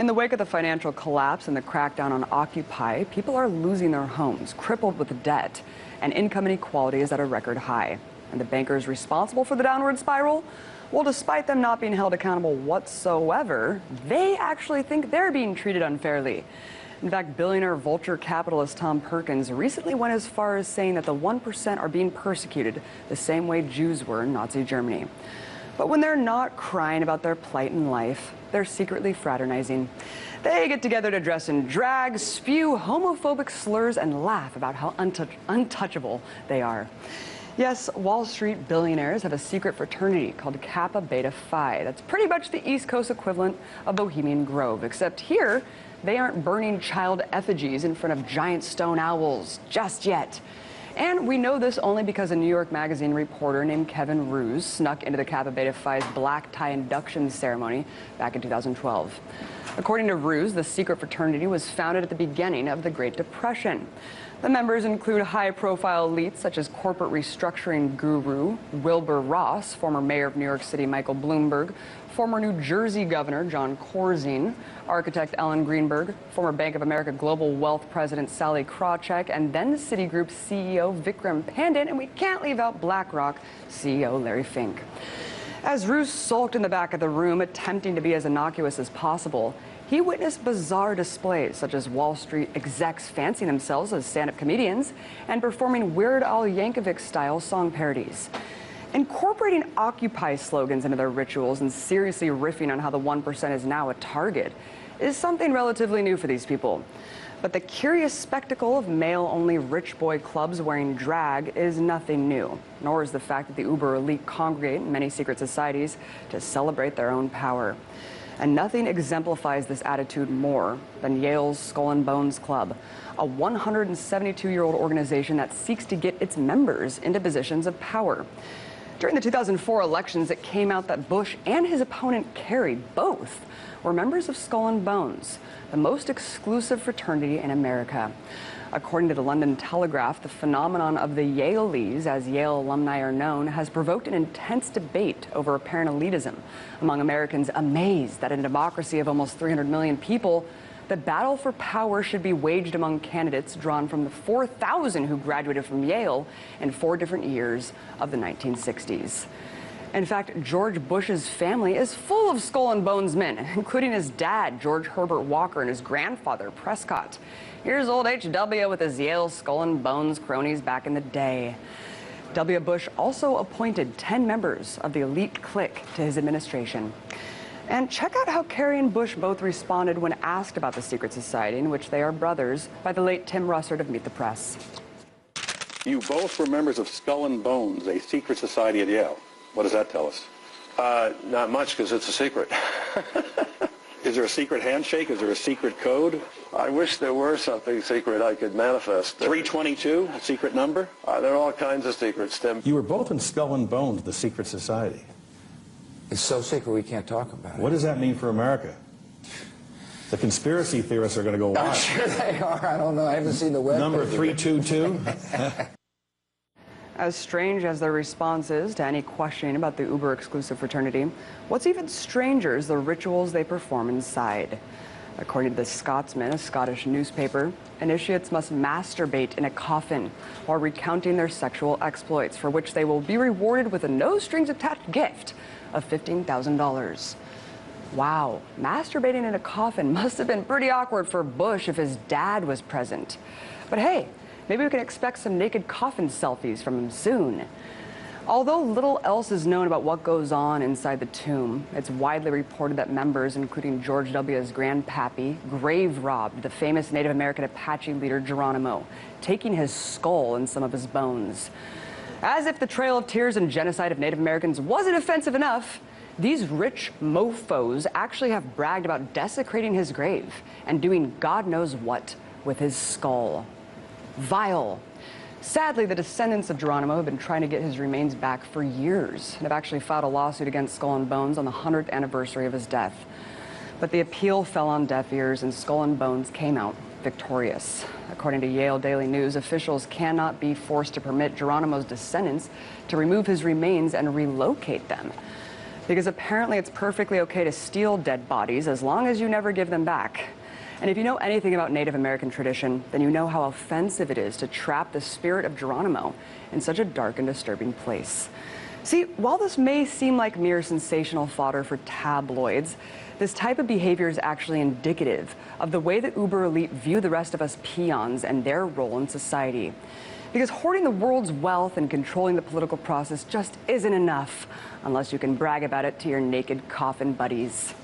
In the wake of the financial collapse and the crackdown on Occupy, people are losing their homes, crippled with debt, and income inequality is at a record high. And the bankers responsible for the downward spiral? Well, despite them not being held accountable whatsoever, they actually think they're being treated unfairly. In fact, billionaire vulture capitalist Tom Perkins recently went as far as saying that the 1% are being persecuted the same way Jews were in Nazi Germany. But when they're not crying about their plight in life, they're secretly fraternizing. They get together to dress in drag, spew homophobic slurs, and laugh about how untouchable they are. Yes, Wall Street billionaires have a secret fraternity called Kappa Beta Phi. That's pretty much the East Coast equivalent of Bohemian Grove, except here, they aren't burning child effigies in front of giant stone owls just yet. And we know this only because a New York Magazine reporter named Kevin Roose snuck into the Kappa Beta Phi's black tie induction ceremony back in 2012. According to Roose, the secret fraternity was founded at the beginning of the Great Depression. The members include high-profile elites such as corporate restructuring guru Wilbur Ross, former mayor of New York City Michael Bloomberg, former New Jersey Governor John Corzine, architect Ellen Greenberg, former Bank of America Global Wealth President Sally Krawcheck, and then Citigroup CEO Vikram Pandit, and we can't leave out BlackRock CEO Larry Fink. As Roose sulked in the back of the room, attempting to be as innocuous as possible, he witnessed bizarre displays such as Wall Street execs fancying themselves as stand-up comedians and performing Weird Al Yankovic-style song parodies. Incorporating Occupy slogans into their rituals and seriously riffing on how the 1% is now a target is something relatively new for these people. But the curious spectacle of male-only rich boy clubs wearing drag is nothing new, nor is the fact that the Uber elite congregate in many secret societies to celebrate their own power. And nothing exemplifies this attitude more than Yale's Skull and Bones Club, a 172-year-old organization that seeks to get its members into positions of power. During the 2004 elections, it came out that Bush and his opponent Kerry both were members of Skull and Bones, the most exclusive fraternity in America. According to the London Telegraph, the phenomenon of the Yaleys, as Yale alumni are known, has provoked an intense debate over apparent elitism among Americans amazed that in a democracy of almost 300 million people, the battle for power should be waged among candidates drawn from the 4,000 who graduated from Yale in 4 different years of the 1960s. In fact, George Bush's family is full of Skull and Bones men, including his dad, George Herbert Walker, and his grandfather, Prescott. Here's old H.W. with his Yale Skull and Bones cronies back in the day. W. Bush also appointed 10 members of the elite clique to his administration. And check out how Kerry and Bush both responded when asked about the secret society in which they are brothers by the late Tim Russert of Meet the Press. You both were members of Skull and Bones, a secret society at Yale. What does that tell us? Not much, because it's a secret. Is there a secret handshake? Is there a secret code? I wish there were something secret I could manifest. 322, a secret number? There are all kinds of secrets, Tim. You were both in Skull and Bones, the secret society. It's so secret we can't talk about it. What does that mean for America? The conspiracy theorists are going to go wild. I'm sure they are. I don't know. I haven't seen the web. Number 322? As strange as their response is to any questioning about the Uber-exclusive fraternity, what's even stranger is the rituals they perform inside. According to The Scotsman, a Scottish newspaper, initiates must masturbate in a coffin while recounting their sexual exploits, for which they will be rewarded with a no-strings-attached gift of $15,000. Wow, masturbating in a coffin must have been pretty awkward for Bush if his dad was present. But hey, maybe we can expect some naked coffin selfies from him soon. Although little else is known about what goes on inside the tomb, it's widely reported that members, including George W.'s grandpappy, grave robbed the famous Native American Apache leader Geronimo, taking his skull and some of his bones. As if the Trail of Tears and genocide of Native Americans wasn't offensive enough, these rich mofos actually have bragged about desecrating his grave and doing God knows what with his skull. Vile. Sadly, the descendants of Geronimo have been trying to get his remains back for years and have actually filed a lawsuit against Skull and Bones on the 100th anniversary of his death. But the appeal fell on deaf ears and Skull and Bones came out victorious. According to Yale Daily News, officials cannot be forced to permit Geronimo's descendants to remove his remains and relocate them. because apparently it's perfectly okay to steal dead bodies as long as you never give them back. And if you know anything about Native American tradition, then you know how offensive it is to trap the spirit of Geronimo in such a dark and disturbing place. See, while this may seem like mere sensational fodder for tabloids, this type of behavior is actually indicative of the way the Uber elite view the rest of us peons and their role in society. Because hoarding the world's wealth and controlling the political process just isn't enough unless you can brag about it to your naked coffin buddies.